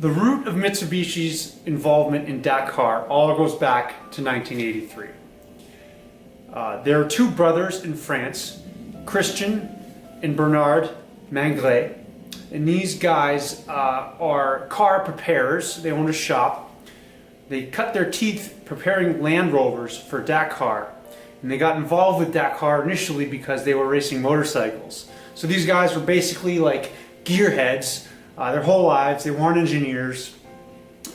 The root of Mitsubishi's involvement in Dakar all goes back to 1983. There are two brothers in France, Christian and Bernard Manglet, and these guys are car preparers. They own a shop. They cut their teeth preparing Land Rovers for Dakar, and they got involved with Dakar initially because they were racing motorcycles. So these guys were basically like gearheads their whole lives. They weren't engineers.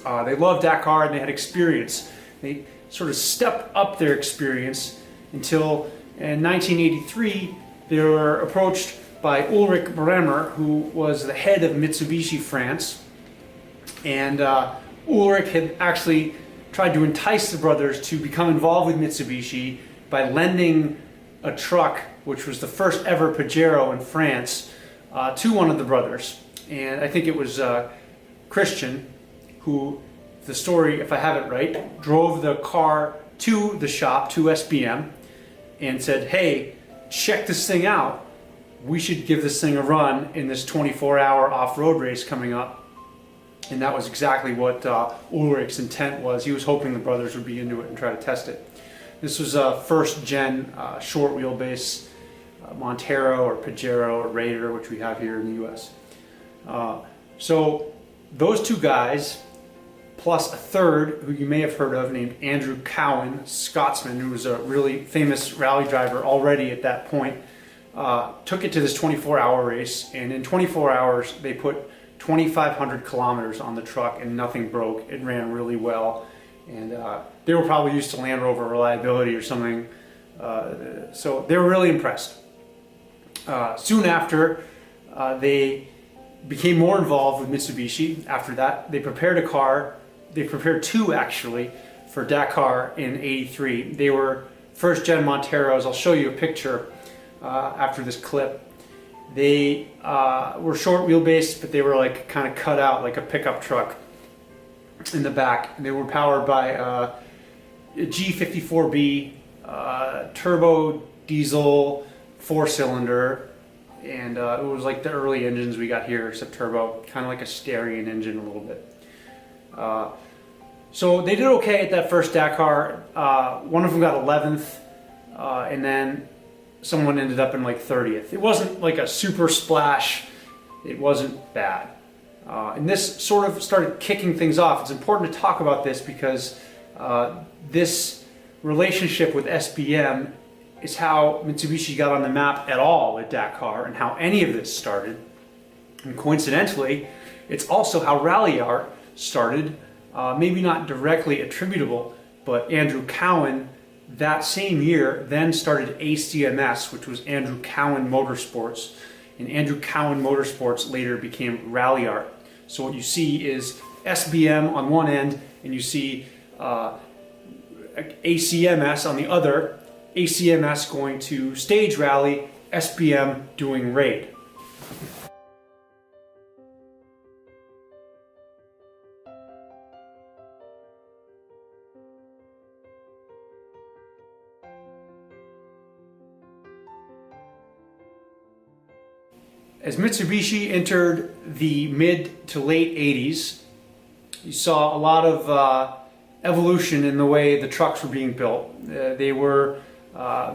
They loved Dakar and they had experience. They sort of stepped up their experience until in 1983 they were approached by Ulrich Bremer, who was the head of Mitsubishi France. And Ulrich had actually tried to entice the brothers to become involved with Mitsubishi by lending a truck, which was the first ever Pajero in France, to one of the brothers. And I think it was Christian who, the story, if I have it right, drove the car to the shop, to SBM, and said, hey, check this thing out. We should give this thing a run in this 24-hour off-road race coming up. And that was exactly what Ulrich's intent was. He was hoping the brothers would be into it and try to test it. This was a first-gen short wheelbase Montero or Pajero or Raider, which we have here in the US. So those two guys, plus a third who you may have heard of named Andrew Cowan, Scotsman, who was a really famous rally driver already at that point, took it to this 24-hour race, and in 24 hours they put 2,500 kilometers on the truck and nothing broke. It ran really well, and they were probably used to Land Rover reliability or something, so they were really impressed. Soon after, they became more involved with Mitsubishi. After that, they prepared a car. They prepared two actually for Dakar in '83. They were first-gen Monteros. I'll show you a picture after this clip. They were short wheelbase, but they were like kind of cut out like a pickup truck in the back. They were powered by a G54B turbo diesel 4-cylinder, and it was like the early engines we got here, except turbo, kind of like a Styrian engine a little bit. So they did okay at that first Dakar. One of them got 11th, and then someone ended up in like 30th. It wasn't like a super splash. It wasn't bad. And this sort of started kicking things off. It's important to talk about this because this relationship with SBM is how Mitsubishi got on the map at all at Dakar and how any of this started. And coincidentally, it's also how Ralliart started, maybe not directly attributable, but Andrew Cowan that same year then started ACMS, which was Andrew Cowan Motorsports, and Andrew Cowan Motorsports later became Ralliart. So what you see is SBM on one end, and you see ACMS on the other, ACMS going to stage rally, SBM doing raid. As Mitsubishi entered the mid to late 80s, you saw a lot of evolution in the way the trucks were being built. They were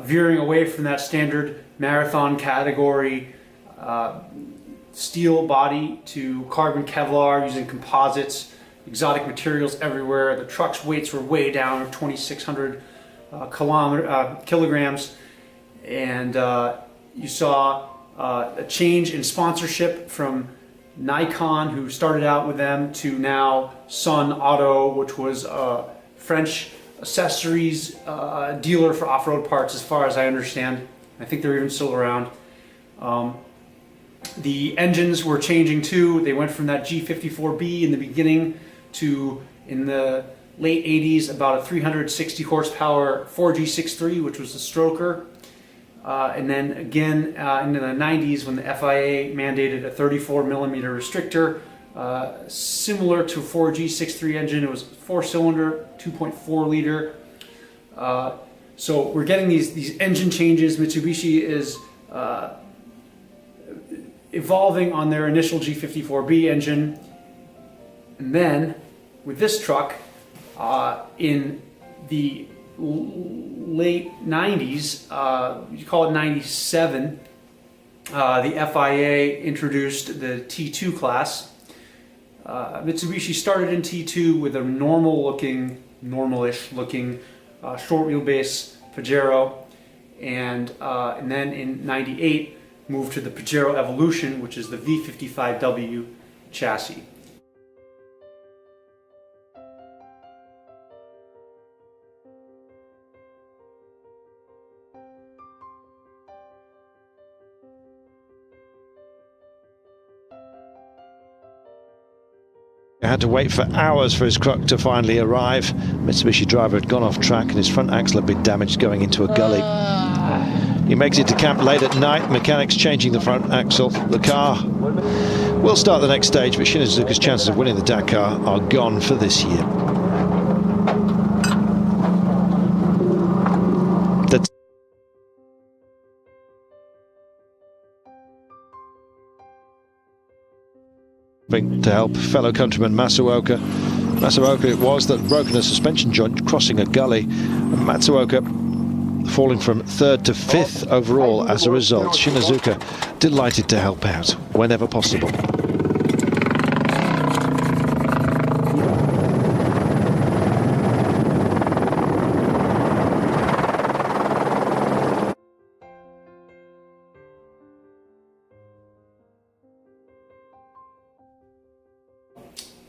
veering away from that standard marathon category steel body to carbon Kevlar using composites, exotic materials everywhere. The truck's weights were way down, 2,600 kilograms, and you saw a change in sponsorship from Nikon, who started out with them, to now Sun Auto, which was a French accessories dealer for off-road parts, as far as I understand. I think they're even still around. The engines were changing too. They went from that G54B in the beginning to, in the late 80s, about a 360 horsepower 4G63, which was the stroker. And then again in the 90s, when the FIA mandated a 34 millimeter restrictor, similar to a 4G63 engine. It was 4-cylinder, 2.4 liter. So we're getting these engine changes. Mitsubishi is evolving on their initial G54B engine. And then with this truck, in the late 90s, you call it 97, the FIA introduced the T2 class. Mitsubishi started in T2 with a normalish looking short wheelbase Pajero, and then in 98 moved to the Pajero Evolution, which is the V55W chassis. Had to wait for hours for his truck to finally arrive. Mitsubishi driver had gone off track and his front axle had been damaged going into a gully. He makes it to camp late at night, mechanics changing the front axle. The car will start the next stage, but Shinazuka's chances of winning the Dakar are gone for this year. To help fellow countryman Matsuoka. Matsuoka it was that broken a suspension joint crossing a gully, and Matsuoka falling from 3rd to 5th overall as a result. Shinazuka delighted to help out whenever possible.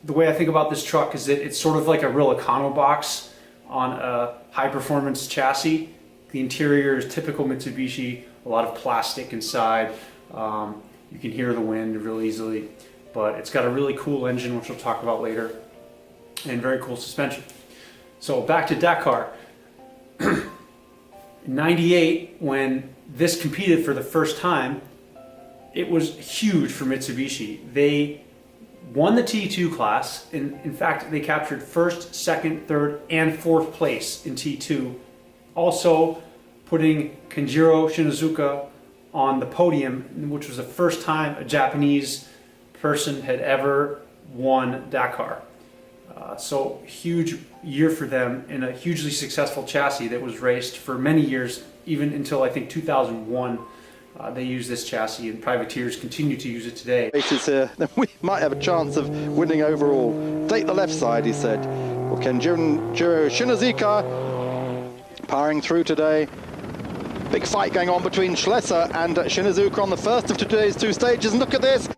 The way I think about this truck is that it's sort of like a real econo box on a high-performance chassis. The interior is typical Mitsubishi, a lot of plastic inside. You can hear the wind real easily, but it's got a really cool engine, which we'll talk about later, and very cool suspension. So back to Dakar. In '98, when this competed for the first time, it was huge for Mitsubishi. They won the T2 class. In fact, they captured 1st, 2nd, 3rd, and 4th place in T2. Also putting Kenjiro Shinazuka on the podium, which was the first time a Japanese person had ever won Dakar. So huge year for them in a hugely successful chassis that was raced for many years, even until I think 2001. They use this chassis, and privateers continue to use it today. Races here, then we might have a chance of winning overall. Take the left side, he said. Well, Kenjiro Shinazuka powering through today. Big fight going on between Schlesser and Shinazuka on the first of today's 2 stages. And look at this,